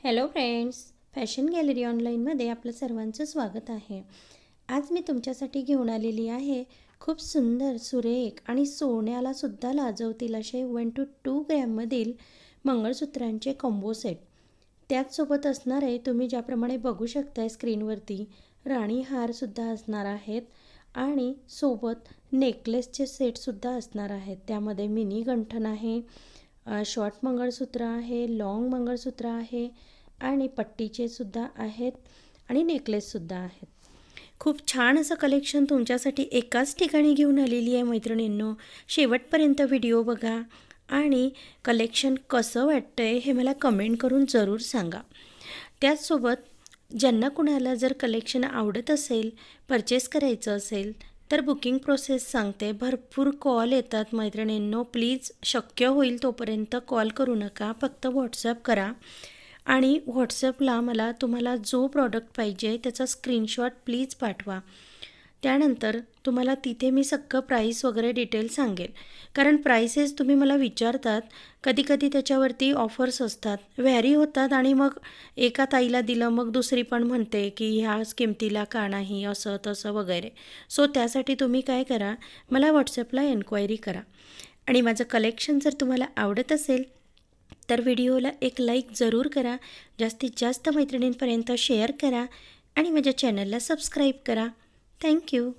Hello friends, fashion gallery ऑनलाईनमध्ये आपलं सर्वांचं स्वागत आहे। आज मी तुमच्यासाठी घेऊन आलेली आहे खूप सुंदर, सुरेख आणि सोन्याला सुद्धा लाजवतील असे 1 to 2 ग्रॅममधील मंगळसूत्रांचे कॉम्बो सेट। त्याचसोबत असणार आहे, तुम्ही ज्याप्रमाणे बघू शकताय स्क्रीनवरती, राणी हारसुद्धा असणार आहेत आणि सोबत नेकलेसचे सेटसुद्धा असणार आहेत। त्यामध्ये मिनी गंठण आहे, शॉर्ट मंगळसूत्र आहे, लॉंग मंगळसूत्र आहे आणि पट्टीचे सुद्धा आहेत आणि नेकलेससुद्धा आहेत। खूप छान असं कलेक्शन तुमच्यासाठी एकाच ठिकाणी घेऊन आलेली आहे मैत्रिणींनो। शेवटपर्यंत व्हिडिओ बघा आणि कलेक्शन कसं वाटतंय हे मला कमेंट करून जरूर सांगा। त्याचसोबत ज्यांना कुणाला जर कलेक्शन आवडत असेल, परचेस करायचं असेल तर बुकिंग प्रोसेस सांगते। भरपूर कॉल येतात मैत्रिणींनो, प्लीज शक्य होईल तोपर्यंत कॉल करू नका, फक्त व्हॉट्सअप करा आणि व्हॉट्सअपला मला तुम्हाला जो प्रॉडक्ट पाहिजे त्याचा स्क्रीनशॉट प्लीज पाठवा। त्यानंतर तुम्हाला तिथे मी सगळं प्राईस वगैरे डिटेल सांगेल, कारण प्राइसेस तुम्ही मला विचारतात, कधी त्याच्यावरती ऑफर्स असतात, व्हॅरी होतात आणि मग एका ताईला दिलं मग दुसरी पण म्हणते की ह्या किमतीला का नाही, असं तसं वगैरे। सो त्यासाठी तुम्ही काय करा, मला व्हॉट्सअपला एन्क्वायरी करा आणि माझं कलेक्शन जर तुम्हाला आवडत असेल तर व्हिडिओला एक लाईक जरूर करा, जास्तीत जास्त मैत्रिणींपर्यंत शेअर करा आणि माझ्या चॅनलला सबस्क्राईब करा। थँक्यू।